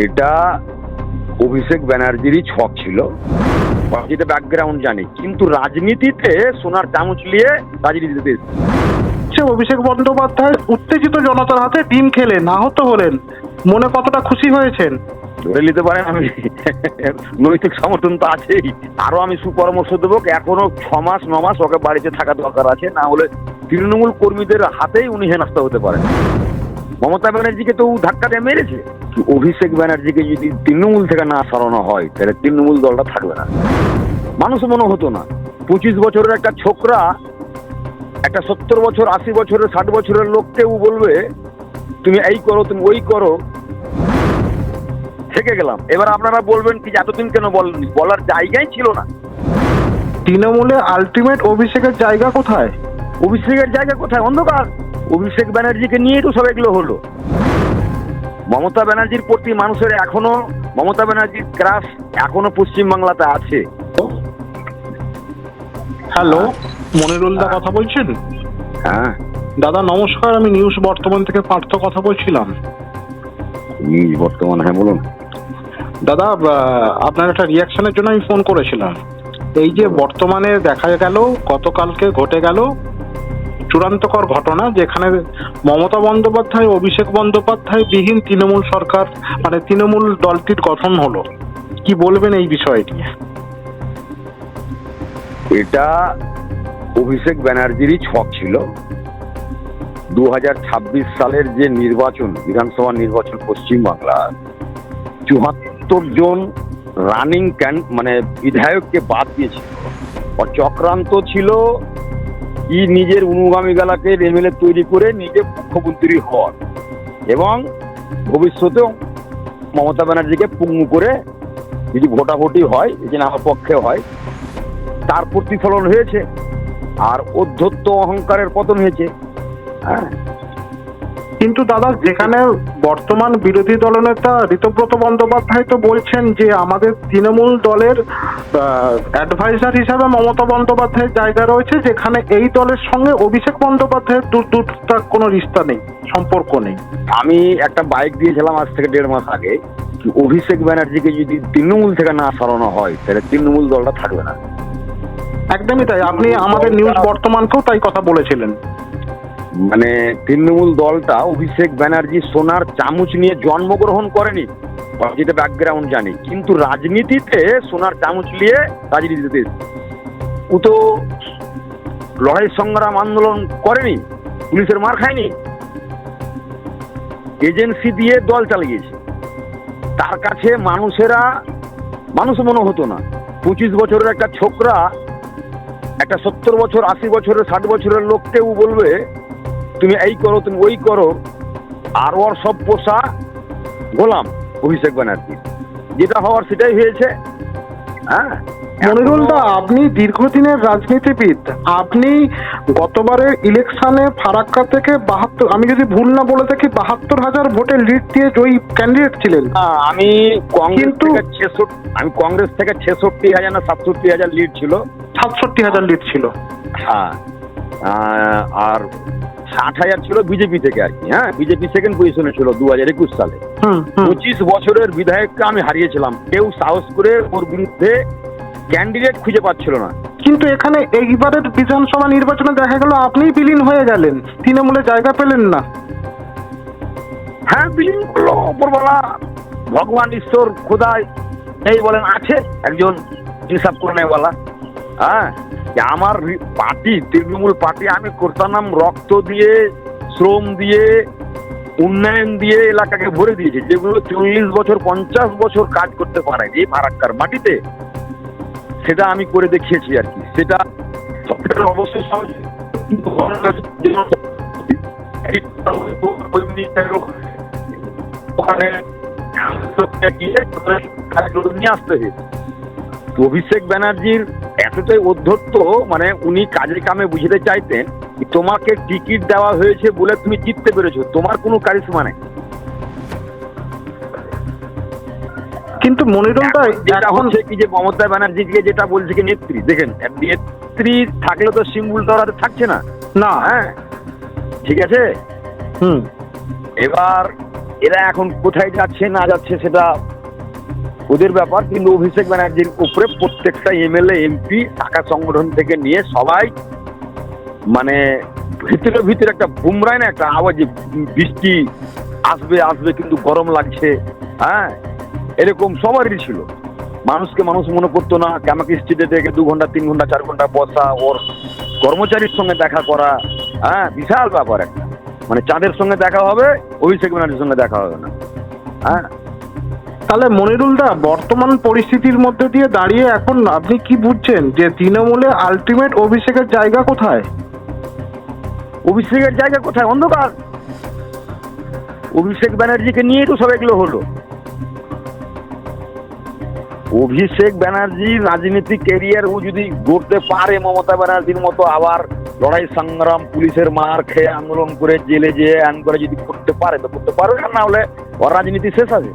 এটা অভিষেক ব্যানার্জিরই ছক ছিল, যেটা ব্যাকগ্রাউন্ড জানি, কিন্তু রাজনীতিতে সোনার চামচ নিয়ে রাজনীতিতে সে অভিষেক বন্দ্যোপাধ্যায় উত্তেজিত জনতার হাতে ডিম খেলে আহত হলেন, মনে কতটা খুশি হয়েছেন? ধরে নিতে পারেন। আমি নৈতিক সমর্থন তো আছেই, আরো আমি সুপরামর্শ দেবো, এখনো 6 মাস 9 মাস ওকে বাড়িতে থাকা দরকার আছে, না হলে তৃণমূল কর্মীদের হাতেই উনি হেনস্থা হতে পারেন। মমতা ব্যানার্জিকে তো ধাক্কা দিয়ে মেরেছে। অভিষেক ব্যানার্জিকে যদি তৃণমূল থেকে না সরানো হয় তাহলে তৃণমূল দলটা থাকবে না। মানুষ মনে হতো না 25 বছরের একটা ছোকরা একটা 70 বছর 80 বছরের 60 বছরের লোককেও বলবে তুমি এই করো তুমি ওই করো। থেকে গেলাম। এবার আপনারা বলবেন কি এতদিন কেন বলেননি? বলার জায়গাই ছিল না। তৃণমূলে আলটিমেট অভিষেকের জায়গা কোথায়? অভিষেকের জায়গা কোথায়? অন্ধকার। অভিষেক ব্যানার্জিকে নিয়েই তো সব এগুলো হলো। মমতা ব্যানার্জির প্রতি মানুষের এখনো মমতা ব্যানার্জির ক্রাশ এখনো পশ্চিমবাংলাতে আছে। হ্যালো, মনিরুলদা কথা বলছেন? হ্যাঁ দাদা নমস্কার, আমি নিউজ বর্তমান থেকে পার্থ কথা বলছিলাম। বর্তমান, হ্যাঁ বলুন। দাদা আপনার একটা রিয়াকশনের জন্য আমি ফোন করেছিলাম। এই যে বর্তমানে দেখা গেল গতকালকে ঘটে গেল চূড়ান্তকর ঘটনা, যেখানে মমতা বন্দ্যোপাধ্যায় অভিষেক বন্দ্যোপাধ্যায় বিহীন তৃণমূল সরকার মানে তৃণমূল দলটির গঠন হলো, কি বলবেন এই বিষয়টি? এটা অভিষেক ব্যানার্জিরই ছক ছিল। 2026 সালের যে নির্বাচন, বিধানসভা নির্বাচন পশ্চিমবাংলার 74 জন রানিং মানে বিধায়ককে বাদ দিয়েছিল। চক্রান্ত ছিল ই নিজের অনুগামী গালাকে এমএলএ তৈরি করে নিজে মুখ্যমন্ত্রী হওয়ার, এবং ভবিষ্যতেও মমতা ব্যানার্জিকে পুঙ্গু করে যদি ভোটাভুটি হয়, যে আমার পক্ষে হয়, তার প্রতিফলন হয়েছে। আর অধ্যত্ত অহংকারের পতন হয়েছে। হ্যাঁ, কিন্তু দাদা যেখানে বর্তমান বিরোধী দলনেতা ঋতব্রত বন্দ্যোপাধ্যায় তো বলছেন যে আমাদের তৃণমূল দলের অ্যাডভাইজার হিসাবে মমতা বন্দ্যোপাধ্যায়ের জায়গা রয়েছে, যেখানে এই দলের সঙ্গে অভিষেক বন্দ্যোপাধ্যায়ের দূরটা কোনো রিস্তা নেই, সম্পর্ক নেই। আমি একটা বাইক দিয়েছিলাম আজ থেকে 1.5 মাস আগে, অভিষেক ব্যানার্জিকে যদি তৃণমূল থেকে না সরানো হয় তাহলে তৃণমূল দলটা থাকবে না। একদমই তাই, আপনি আমাদের নিউজ বর্তমানকেও তাই কথা বলেছিলেন। মানে তৃণমূল দলটা অভিষেক ব্যানার্জি সোনার চামচ নিয়ে জন্মগ্রহণ করেনি, যেটা ব্যাকগ্রাউন্ড জানি, কিন্তু রাজনীতিতে সোনার চামচ নিয়ে রাজনীতিতে ও তো লড়াই সংগ্রাম আন্দোলন করেনি, পুলিশের মার খায়নি, এজেন্সি দিয়ে দল চালিয়েছে। তার কাছে মানুষ মনে হতো না 25 বছরের একটা ছোকরা একটা 70 বছর 80 বছরের 60 বছরের লোককেও বলবে তুমি এই করো তুমি ওই করো। আর ওর সব পোষা গোলাম অভিষেক ব্যানার্জি, যেটা হওয়ার সেটাই হয়েছে। হ্যাঁ, মনিরুলদা, আপনি দীর্ঘদিনের রাজনীতিবিদ, আপনি গতবারের ইলেকশনে ফারাক্কা থেকে 72, আমি যদি ভুল না বলে থাকি, 72,000 ভোটের লিড দিয়ে জয়ী ক্যান্ডিডেট ছিলেন। আমি কংগ্রেস থেকে 66,000 না 67,000 লিড ছিল। 67,000 লিড ছিল। হ্যাঁ, আর 60,000 ছিল বিজেপি থেকে আর কি। হ্যাঁ, বিজেপি সেকেন্ড পজিশনে ছিল 2021 সালে। 25 বছরের বিধায়ককে আমি হারিয়েছিলাম, কেউ সাহস করে ওর বিরুদ্ধে ক্যান্ডিডেট খুঁজে পাচ্ছিল না। কিন্তু এখানে এইবারের বিধানসভা নির্বাচনে দেখা গেল আপনিই বিলীন হয়ে গেলেন, তৃণমূলে জায়গা পেলেন না। হ্যাঁ, বিলীন করলো ওপরওয়ালা, ভগবান ঈশ্বর খোদাই এই বলেন আছে একজন হিসাব করনেওয়ালা। হ্যাঁ, আমার পার্টি তৃণমূল পার্টি আমি করতাম রক্ত দিয়ে, শ্রম দিয়ে, উন্নয়ন দিয়ে এলাকাকে ভরে দিয়েছে, যেগুলো 40 বছর 50 বছর কাজ করতে পারে এই ফারাক্কার মাটিতে, সেটা আমি করে দেখিয়েছি আর কি। সেটা অবশ্যই ওখানে নিয়ে আসতে হয়েছে। অভিষেক ব্যানার্জির এতটাই অধ্যত্ত, মানে উনি কাজে কামে বুঝতে চাইতেন তোমাকে টিকিট দেওয়া হয়েছে বলে তুমি জিততে পেরেছো, তোমার কোনো কারিশমা নেই। কিন্তু মনিরুলদা যেটা হচ্ছে কি যে মমতা ব্যানার্জিকে যেটা বলছে কি নেত্রী, দেখেন নেত্রী থাকলে তো সিম্বল তো আর থাকছে না। না, হ্যাঁ ঠিক আছে। এবার এরা এখন কোথায় যাচ্ছে না যাচ্ছে সেটা ওদের ব্যাপার, কিন্তু অভিষেক ব্যানার্জির উপরে প্রত্যেকটা এমএলএ এমপি টাকা সংগঠন থেকে নিয়ে সবাই মানে ভিতরে ভিতরে একটা বুমরায় না একটা আওয়াজ, বৃষ্টি আসবে আসবে কিন্তু গরম লাগছে, হ্যাঁ এরকম সবারই ছিল। মানুষকে মানুষ মনে করতো না, ক্যামাকি স্ট্রিটে থেকে 2 ঘন্টা 3 ঘন্টা 4 ঘন্টা বসা, ওর কর্মচারীর সঙ্গে দেখা করা, হ্যাঁ বিশাল ব্যাপার একটা। মানে চাঁদের সঙ্গে দেখা হবে, অভিষেক ব্যানার্জির সঙ্গে দেখা হবে না, হ্যাঁ। তাহলে মনিরুল দা, বর্তমান পরিস্থিতির মধ্যে দিয়ে দাঁড়িয়ে এখন আপনি কি বুঝছেন যে তৃণমূলে আলটিমেট অভিষেকের জায়গা কোথায়? অভিষেকের জায়গা কোথায়? অন্ধকার। অভিষেক ব্যানার্জিকে নিয়েই তো সব এগুলো হলো। অভিষেক ব্যানার্জির রাজনীতিক ক্যারিয়ার ও যদি গড়তে পারে মমতা ব্যানার্জির মতো, আবার লড়াই সংগ্রাম, পুলিশের মার খেয়ে আন্দোলন করে জেলে যেয়ে আন করে যদি করতে পারে তো করতে পারবে, আর না হলে ওর রাজনীতি শেষ আছে।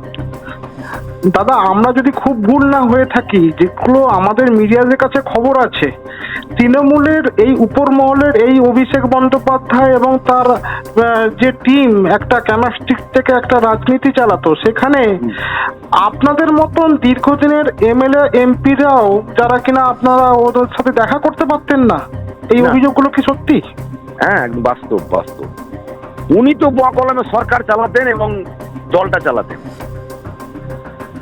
দাদা, আমরা যদি খুব ভুল না হয়ে থাকি, যেগুলো আমাদের মিডিয়াদের কাছে খবর আছে, তৃণমূলের এই উপর মহলের এই অভিষেক বন্দ্যোপাধ্যায় এবং তার যে টিম একটা কেমিস্ট্রিক থেকে একটা রাজনীতি চালাতো, সেখানে আপনাদের মতন দীর্ঘদিনের এমএলএ এমপিরাও যারা কিনা আপনারা ওদের সাথে দেখা করতে পারতেন না, এই না। অভিযোগগুলো কি সত্যি? হ্যাঁ একদম বাস্তব বাস্তব। উনি তো বকলমে সরকার চালাতেন এবং দলটা চালাতেন।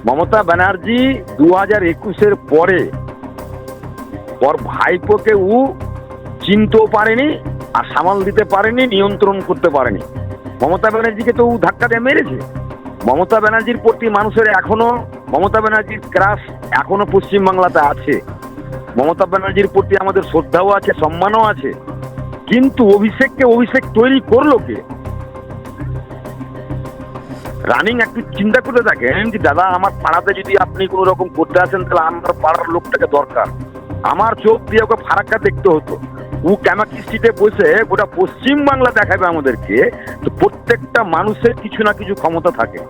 মমতা ব্যানার্জি 2021-এর পরে ওর ভাইপোকে ও চিনতেও পারেনি, আর সামাল দিতে পারেনি, নিয়ন্ত্রণ করতে পারেনি। মমতা ব্যানার্জিকে তো ও ধাক্কা দিয়ে মেরেছে। মমতা ব্যানার্জির প্রতি মানুষের এখনো মমতা ব্যানার্জির ক্রাশ এখনো পশ্চিমবাংলাতে আছে। মমতা ব্যানার্জির প্রতি আমাদের শ্রদ্ধাও আছে, সম্মানও আছে। কিন্তু অভিষেককে অভিষেক তৈরি করলো কে? রানিং একটু চিন্তা করে দেখেন যে দাদা, আমার পাড়াতে যদি আপনি কোনো রকম করতে আসেন, তাহলে আমার পাড়ার লোকটাকে দরকার। আমার চোখ দিয়ে ওকে ফারাক্কা দেখতে হতো। ও ক্যামাকি স্ট্রিটে বসে গোটা পশ্চিম বাংলা দেখাবে আমাদেরকে। তো প্রত্যেকটা মানুষের কিছু না কিছু ক্ষমতা থাকে,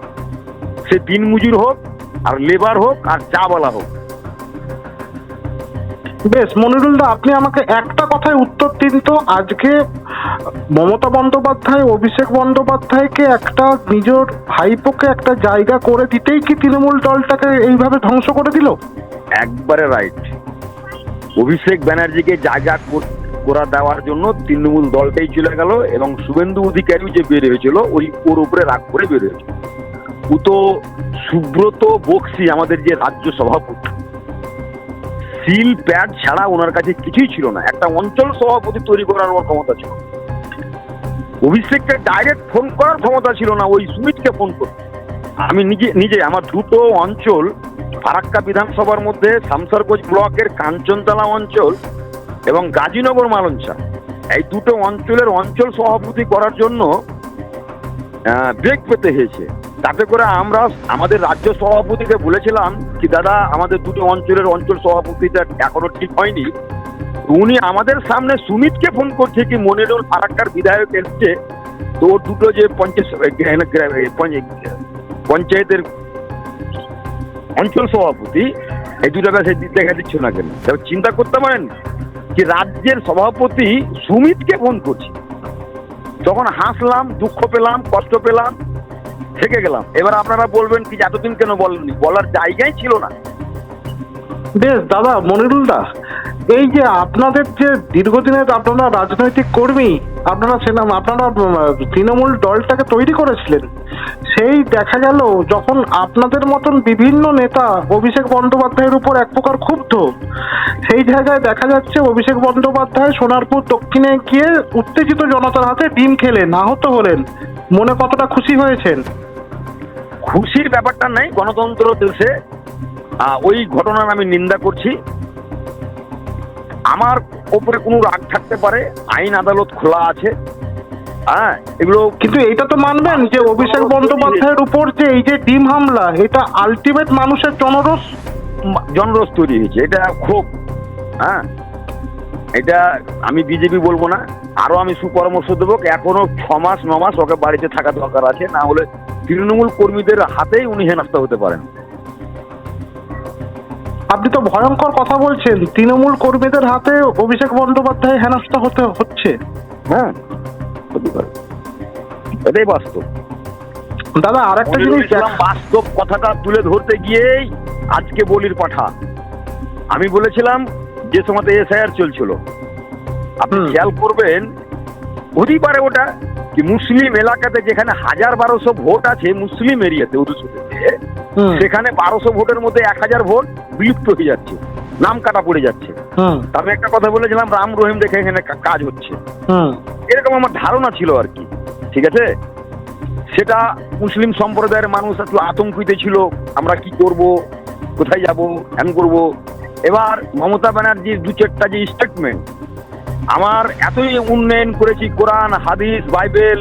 সে দিনমজুর হোক আর লেবার হোক আর চা বলা হোক। বেশ মনিরুল দা, আপনি আমাকে একটা কথায় উত্তর দিন তো, আজকে মমতা বন্দ্যোপাধ্যায় অভিষেক বন্দ্যোপাধ্যায়কে একটা নিজের ভাইপোকে একটা জায়গা করে দিতেই কি তৃণমূল দলটাকে এইভাবে ধ্বংস করে দিল? একবারে রাইট। অভিষেক ব্যানার্জিকে জায়গা করা দেওয়ার জন্য তৃণমূল দলটাই চলে গেল, এবং শুভেন্দু অধিকারী যে বের হয়েছিল ওর উপরে রাগ করে বের হয়েছিল। ও তো সুব্রত বক্সি আমাদের যে রাজ্য সভাপতি, সিল প্যাড ছাড়া ওনার কাছে কিছুই ছিল না। একটা অঞ্চল সভাপতি তৈরি করার ওর ক্ষমতা ছিল। অভিষেককে ডাইরেক্ট ফোন করার ক্ষমতা ছিল না, ওই সুমিতকে ফোন করতে। আমি নিজে আমার 2টো অঞ্চল, ফারাক্কা বিধানসভার মধ্যে শামসারগঞ্জ ব্লকের কাঞ্চনতলা অঞ্চল এবং গাজীনগর মালঞ্চা, এই 2টো অঞ্চলের অঞ্চল সভাপতি করার জন্য বেগ পেতে হয়েছে। তাতে করে আমরা আমাদের রাজ্য সভাপতিকে বলেছিলাম কি দাদা, আমাদের 2টো অঞ্চলের অঞ্চল সভাপতিটা এখনো ঠিক হয়নি। উনি আমাদের সামনে সুমিতকে ফোন করছে কি মনিরুল ফারাক্কার বিধায়ক এসছে, তো ওর 2টো যে পঞ্চায়েতের অঞ্চল সভাপতি, এই 2টা কাছে দেখা দিচ্ছ না কেন? চিন্তা করতে পারেন কি রাজ্যের সভাপতি সুমিতকে ফোন করছে। তখন হাসলাম, দুঃখ পেলাম, কষ্ট পেলাম, থেকে গেলাম। এবার আপনারা বলবেন কি এতদিন কেন বলেননি? বলার জায়গাই ছিল না। বেশ দাদা মনিরুল দা, এই যে আপনাদের যে দীর্ঘদিনের আপনারা রাজনৈতিক কর্মী, আপনারা তৃণমূল দলটাকে তৈরি করেছিলেন, সেই দেখা গেল যখন আপনাদের মতন বিভিন্ন নেতা অভিষেক বন্দ্যোপাধ্যায়ের উপর এক প্রকার ক্ষুব্ধ, সেই জায়গায় দেখা যাচ্ছে অভিষেক বন্দ্যোপাধ্যায় সোনারপুর দক্ষিণে গিয়ে উত্তেজিত জনতার হাতে ডিম খেলেন, আহত হলেন। মনে কতটা খুশি হয়েছেন? খুশির ব্যাপারটা নেই, গণতন্ত্র দেশে ওই ঘটনার আমি নিন্দা করছি। আমার ওপরে কোনো রাগ থাকতে পারে, আইন আদালত খোলা আছে, হ্যাঁ এগুলো। কিন্তু এটা তো মানবেন যে অভিষেক বন্দ্যোপাধ্যায়ের উপর যে এই যে ডিম হামলা, এটা আলটিমেট মানুষের জনরোষ তৈরি হয়েছে, এটা ক্ষোভ। হ্যাঁ, এটা আমি বিজেপি বলবো না, আরো আমি সুপরামর্শ দেবো। এখনো 6 মাস 9 মাস ওকে বাড়িতে থাকা দরকার আছে, না হলে তৃণমূল কর্মীদের হাতেই উনি হেনস্থা হতে পারেন। আপনি তো ভয়ঙ্কর কথা বলছেন, তৃণমূল কর্মীদের হাতে অভিষেক বন্দ্যোপাধ্যায় হেনস্থা হচ্ছে। হ্যাঁ, হতে পারে, এটাই বাস্তব। দাদা আর একটা মনিরুল জিনিস ইসলাম বাস্তব কথাটা তুলে ধরতে গিয়েই আজকে বলির পাঠা। আমি বলেছিলাম যে সময় এসআইআর চলছিল, আপনি খেয়াল করবেন, হতেই পারে ওটা কি মুসলিম এলাকাতে যেখানে 1000-1200 ভোট আছে মুসলিম এরিয়াতে অধ্যুষিতে, সেখানে 1200 ভোটের মধ্যে 1000 ভোট বিলুপ্ত হয়ে যাচ্ছে, নাম কাটা পড়ে যাচ্ছে। আমি একটা কথা বলেছিলাম, রাম রহিম দেখে এখানে কাজ হচ্ছে, এরকম আমার ধারণা ছিল আর কি। ঠিক আছে, সেটা মুসলিম সম্প্রদায়ের মানুষ একটু আতঙ্কিত ছিল, আমরা কি করব, কোথায় যাব, এমন করব। এবার মমতা ব্যানার্জির 2-4টা যে স্টেটমেন্ট, আমার এতই উন্নয়ন করেছি, কোরআন হাদিস বাইবেল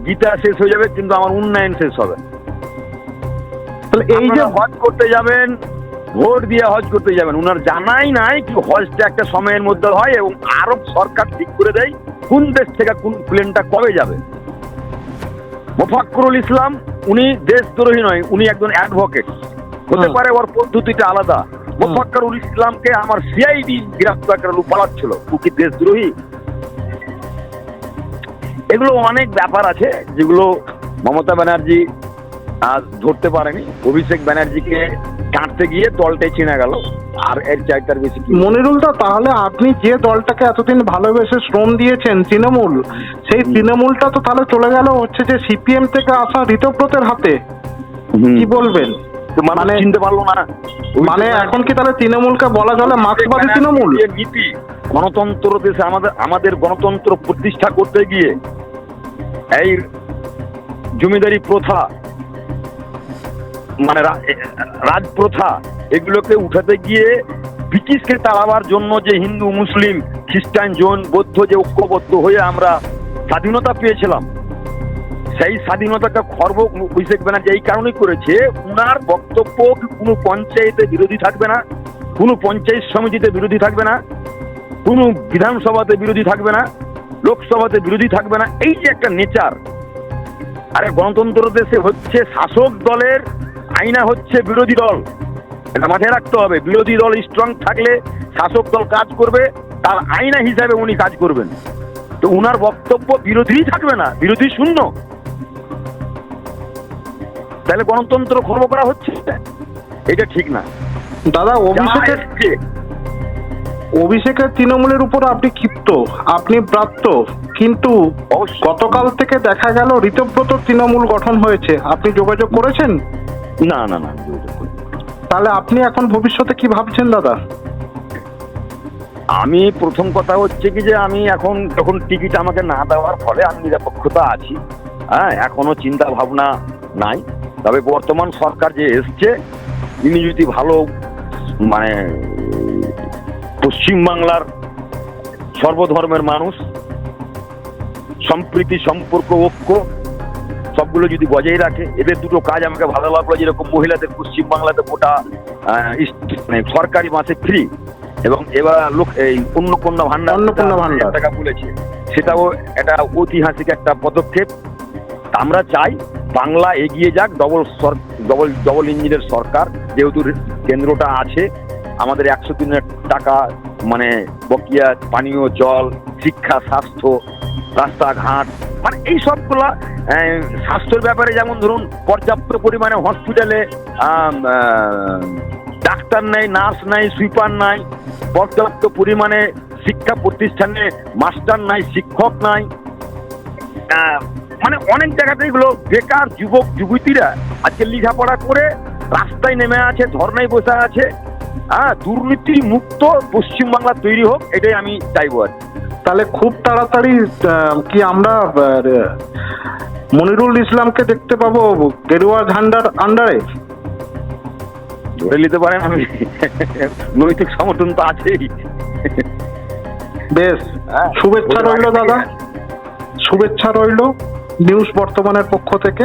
গীতা শেষ হয়ে যাবে, কিন্তু আমার উন্নয়ন শেষ হবে। এই যে হজ করতে যাবেন, ভোট দিয়ে হজ করতে যাবেন, উনার জানাই নাই কি হজটা একটা সময়ের মধ্যে হয় এবং আরব সরকার ঠিক করে দেয় কোন দেশ থেকে কোন প্লেনটা কবে যাবে। মোফাক্কুরুল ইসলাম উনি দেশদ্রোহী নয়, উনি একজন অ্যাডভোকেট, হতে পারে ওর পদ্ধতিটা আলাদা। মোফাক্কুরুল ইসলামকে আমার সিআইডি গ্রেফতার করে পালাচ্ছিল, ও কি দেশদ্রোহী? এগুলো অনেক ব্যাপার আছে যেগুলো মমতা ব্যানার্জি আজ ধরতে পারেনি। অভিষেক ব্যানার্জিকে কাটতে গিয়ে দলটাই চিনে গেল, আর এর চাইটার বেশি কি। মনিরুল দা, তাহলে আপনি যে দলটাকে এতদিন ভালোবেসে শ্রম দিয়েছেন তৃণমূল, সেই তৃণমূলটা তো তাহলে চলে গেল হচ্ছে যে সিপিএম থেকে আসা ঋতব্রতের হাতে, কি বলবেন? মানে চিনতে পারলো না, মানে এখন কি তাহলে তৃণমূলকে বলা চলে মার্ক্সবাদী তৃণমূল? নীতি গণতন্ত্র দেশে আমাদের গণতন্ত্র প্রতিষ্ঠা করতে গিয়ে এই জমিদারি প্রথা, মানে রাজপ্রথা, এগুলোকে উঠাতে গিয়ে ব্রিটিশকে তাড়াবার জন্য যে হিন্দু মুসলিম খ্রিস্টান জৈন বৌদ্ধ যে ঐক্যবদ্ধ হয়ে আমরা স্বাধীনতা পেয়েছিলাম, সেই স্বাধীনতাটা খর্ব অভিষেক ব্যানার্জি এই কারণেই করেছে। উনার বক্তব্য কোনো পঞ্চায়েতে বিরোধী থাকবে না, কোনো পঞ্চায়েত সমিতিতে বিরোধী থাকবে না, কোনো বিধানসভাতে বিরোধী থাকবে না, লোকসভাতে বিরোধী থাকবে না। এই যে একটা নেচার, আরে গণতন্ত্র দেশে হচ্ছে শাসক দলের আইনা হচ্ছে বিরোধী দল, এটা মাথায় রাখতে হবে। বিরোধী দল স্ট্রং থাকলে শাসক দল কাজ করবে, তার আইনা হিসাবে উনি কাজ করবেন। তো উনার বক্তব্য বিরোধী থাকবে না, বিরোধী শূন্য, তাহলে গণতন্ত্র খর্ব করা হচ্ছে, এটা ঠিক না। দাদা অভিষেকের তৃণমূলের উপর আপনি ক্ষিপ্ত, আপনি ব্রাত্য, কিন্তু গতকাল থেকে দেখা গেল ঋতব্রত তৃণমূল গঠন হয়েছে, আপনি যোগাযোগ করেছেন? না, তাহলে আপনি এখন ভবিষ্যতে কি ভাবছেন দাদা? আমি প্রথম কথা হচ্ছে কি যে আমি এখন যখন টিকিট আমাকে না দেওয়ার ফলে আমি নিরপেক্ষতা আছি, এখনো চিন্তা ভাবনা নাই। তবে বর্তমান সরকার যে এসছে, ইনি যদি ভালো মানে পশ্চিমবাংলার সর্বধর্মের মানুষ, সম্প্রীতি সম্পর্ক ঐক্য সবগুলো যদি বজায় রাখে, এদের দুটো কাজ আমাকে ভালো লাগলো। যেরকম মহিলাদের পশ্চিমবাংলাতে গোটা সরকারি মাসে ফ্রি, এবং এবার লোক এই অন্নপূর্ণা ভান্ডার টাকা বলেছে, সেটাও একটা ঐতিহাসিক একটা পদক্ষেপ। আমরা চাই বাংলা এগিয়ে যাক, ডবল ইঞ্জিনের সরকার, যেহেতু কেন্দ্রটা আছে, আমাদের 103 টাকা মানে বকেয়া পানীয় জল, শিক্ষা, স্বাস্থ্য, রাস্তাঘাট, মানে এই সবগুলা স্বাস্থ্যের ব্যাপারে, যেমন ধরুন পর্যাপ্ত পরিমাণে হসপিটালে ডাক্তার নেই, নার্স নাই, সুইপার নাই, পর্যাপ্ত পরিমাণে শিক্ষা প্রতিষ্ঠানে মাস্টার নাই, শিক্ষক নাই, মানে অনেক জায়গাতে এগুলো বেকার যুবক যুবতীরা আজকে লেখাপড়া করে রাস্তায় নেমে আছে, ধর্নায় বসে আছে। দুর্নীতি মুক্ত পশ্চিমবাংলা তৈরি হোক, এটাই আমি চাইবো আর। তাহলে খুব তাড়াতাড়ি কি আমরা মনিরুল ইসলামকে দেখতে পাবো গেরুয়া ঝান্ডার আন্ডারে? ধরে নিতে পারেন, আমি নৈতিক সমর্থন তো আছেই। বেশ, শুভেচ্ছা রইল দাদা, শুভেচ্ছা রইল নিউজ বর্তমানের পক্ষ থেকে।